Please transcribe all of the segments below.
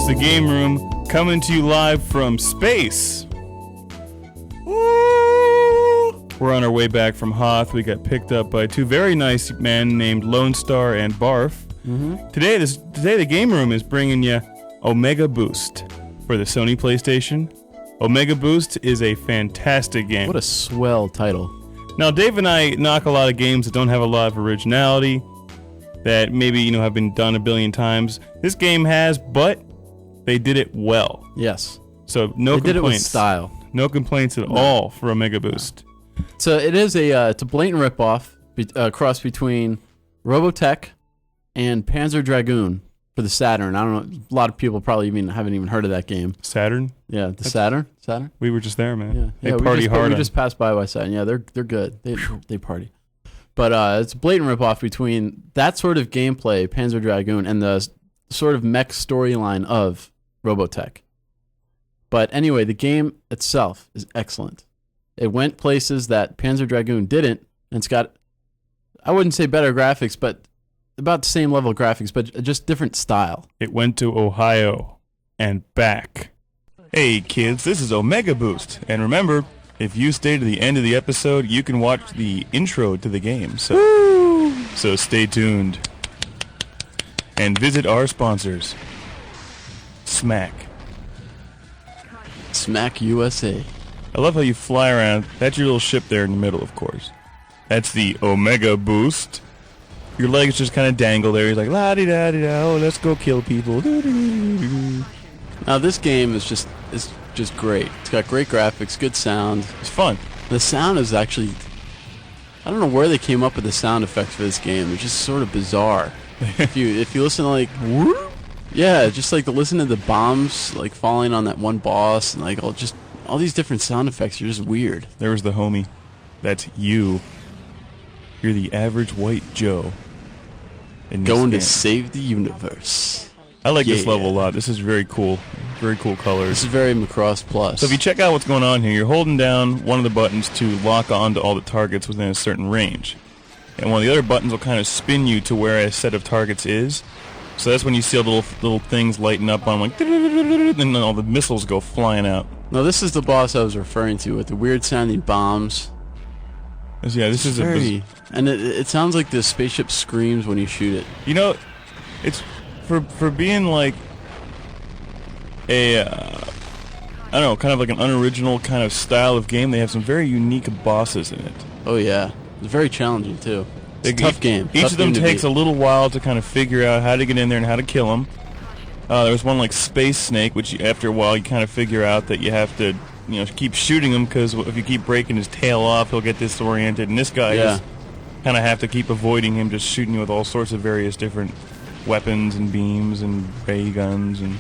It's the Game Room, coming to you live from space. Woo! We're on our way back from Hoth. We got picked up by two very nice men named Lone Star and Barf. Mm-hmm. Today the Game Room is bringing you Omega Boost for the Sony PlayStation. Omega Boost is a fantastic game. What a swell title. Now, Dave and I knock a lot of games that don't have a lot of originality, that maybe, have been done a billion times. This game has, but they did it well. Yes. So, no they complaints. did it with style. No complaints at all for Omega Boost. So, it is it's a blatant ripoff, cross between Robotech and Panzer Dragoon for the Saturn. I don't know, a lot of people probably haven't even heard of that game. Saturn? Yeah, Saturn? We were just there, man. Yeah, They party hard. We just passed by Saturn. Yeah, they're good. They party. But it's a blatant ripoff between that sort of gameplay, Panzer Dragoon, and the sort of mech storyline of Robotech. But anyway, the game itself is excellent. It went places that Panzer Dragoon didn't, and it's got, I wouldn't say better graphics, but about the same level of graphics, but just different style. It went to Ohio and back. Hey kids, this is Omega Boost, and remember, if you stay to the end of the episode, you can watch the intro to the game. So stay tuned and visit our sponsors. Smack USA. I love how you fly around. That's your little ship there in the middle, of course. That's the Omega Boost. Your legs just kind of dangle there. He's like, la-di-da-di-da, oh, let's go kill people. Now, this game is just great. It's got great graphics, good sound. It's fun. The sound is actually, I don't know where they came up with the sound effects for this game. They're just sort of bizarre. if you listen to like, whoop, yeah, just like to listen to the bombs like falling on that one boss and like all these different sound effects are just weird. There was the homie. That's you. You're the average white Joe. Going to save the universe. I like this level a lot. This is very cool. Very cool colors. This is very Macross Plus. So if you check out what's going on here, you're holding down one of the buttons to lock onto all the targets within a certain range. And one of the other buttons will kind of spin you to where a set of targets is. So that's when you see all the little things lighting up on like, and then all the missiles go flying out. No, this is the boss I was referring to with the weird sounding bombs. Yeah, this is and it sounds like the spaceship screams when you shoot it. It's for being like a I don't know, kind of like an unoriginal kind of style of game. They have some very unique bosses in it. Oh yeah, it's very challenging too. It's a tough game. Each of them takes a little while to kind of figure out how to get in there and how to kill them. There's one like Space Snake, which after a while you kind of figure out that you have to keep shooting him, because if you keep breaking his tail off, he'll get disoriented. And this guy just kind of have to keep avoiding him, just shooting you with all sorts of various different weapons and beams and ray guns. And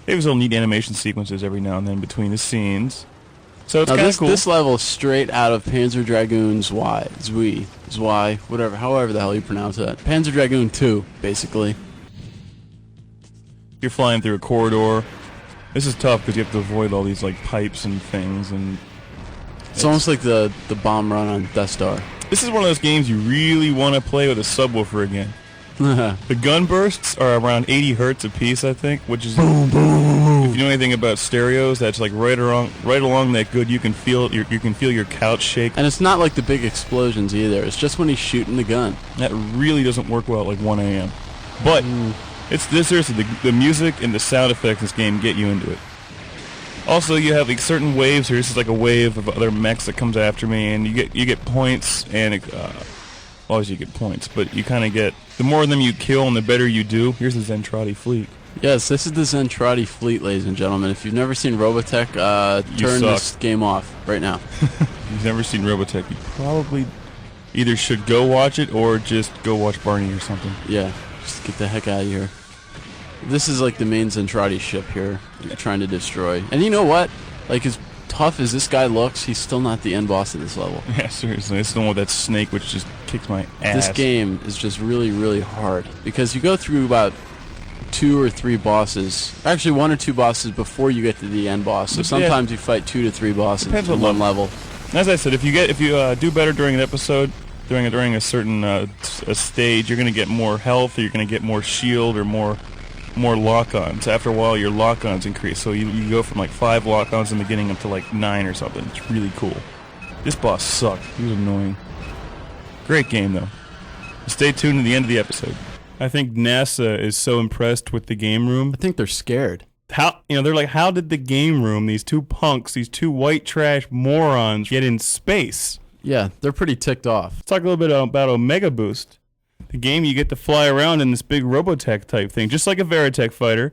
they have little neat animation sequences every now and then between the scenes. So it's kind of cool. This level is straight out of Panzer Dragoon Zwei, whatever, however the hell you pronounce that. Panzer Dragoon 2, basically. You're flying through a corridor. This is tough because you have to avoid all these like pipes and things, and it's almost like the bomb run on Death Star. This is one of those games you really want to play with a subwoofer again. The gun bursts are around 80 hertz a piece, I think, which is boom, boom. If you know anything about stereos, that's like right along that good. You can feel your couch shake. And it's not like the big explosions either. It's just when he's shooting the gun. That really doesn't work well at like 1 a.m. But it's this seriously, the music and the sound effects in this game get you into it. Also, you have like certain waves here. This is like a wave of other mechs that comes after me, and you get points, and obviously you get points, but you kind of get, the more of them you kill and the better you do. Here's the Zentradi fleet. Yes, this is the Zentradi fleet, ladies and gentlemen. If you've never seen Robotech, turn this game off right now. If you've never seen Robotech, you probably either should go watch it or just go watch Barney or something. Yeah, just get the heck out of here. This is like the main Zentradi ship here that you're trying to destroy. And you know what? Like, as tough as this guy looks, he's still not the end boss of this level. Yeah, seriously. It's the one with that snake which just kicks my ass. This game is just really, really hard. Because you go through about 2 or 3 bosses. Actually, 1 or 2 bosses before you get to the end boss. So sometimes you fight 2 to 3 bosses in one level. As I said, if you do better during an episode, during a certain a stage, you're going to get more health, or you're going to get more shield, or more more lock-ons. After a while, your lock-ons increase. So you go from like 5 lock-ons in the beginning up to like 9 or something. It's really cool. This boss sucked. He was annoying. Great game, though. Stay tuned to the end of the episode. I think NASA is so impressed with the game room. I think they're scared. They're like, how did the game room, these two punks, these two white trash morons, get in space? Yeah, they're pretty ticked off. Let's talk a little bit about Omega Boost. The game, you get to fly around in this big Robotech type thing, just like a Veritech fighter.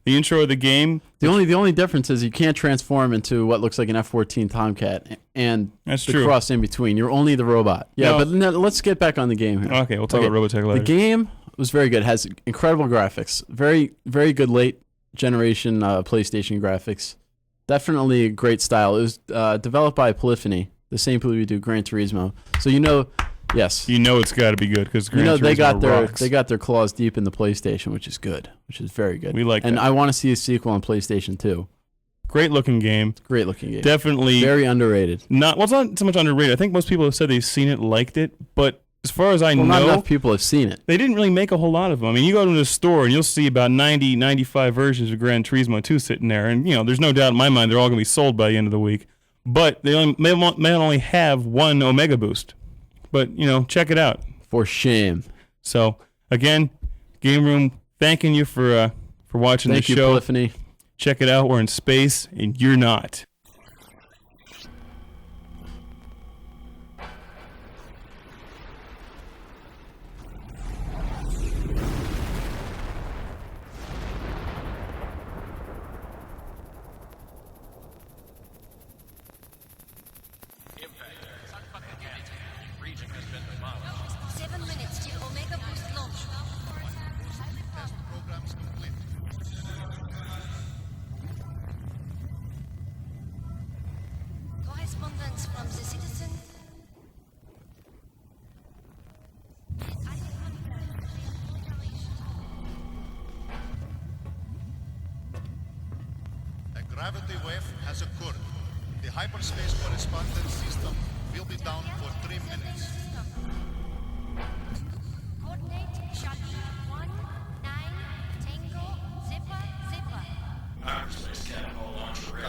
The intro of the game. The only difference is you can't transform into what looks like an F-14 Tomcat and That's the true. cross in between. You're only the robot. Yeah, but let's get back on the game here. Okay, we'll talk about Robotech later. The game was very good. It has incredible graphics. Very, very good late generation PlayStation graphics. Definitely a great style. It was developed by Polyphony, the same people who do Gran Turismo. So yes. You know it's got to be good because Gran Turismo they got their claws deep in the PlayStation, which is good, which is very good. We like and that. I want to see a sequel on PlayStation 2. Great looking game. Great looking game. Definitely very underrated. It's not so much underrated. I think most people have said they've seen it, liked it, but as far as I know, not enough people have seen it. They didn't really make a whole lot of them. I mean, you go to the store and you'll see about 90, 95 versions of Gran Turismo 2 sitting there, and there's no doubt in my mind they're all going to be sold by the end of the week. But they may only have one Omega Boost. But, check it out. For shame. So, again, Game Room, thanking you for watching the show. Thank you, Polyphony. Check it out. We're in space, and you're not. Correspondence from the citizen. A gravity wave has occurred. The hyperspace correspondence system will be down for 3 minutes. Coordinate Charlie 19 Tango Zipper Zipper. Hyperspace catapult launcher ready.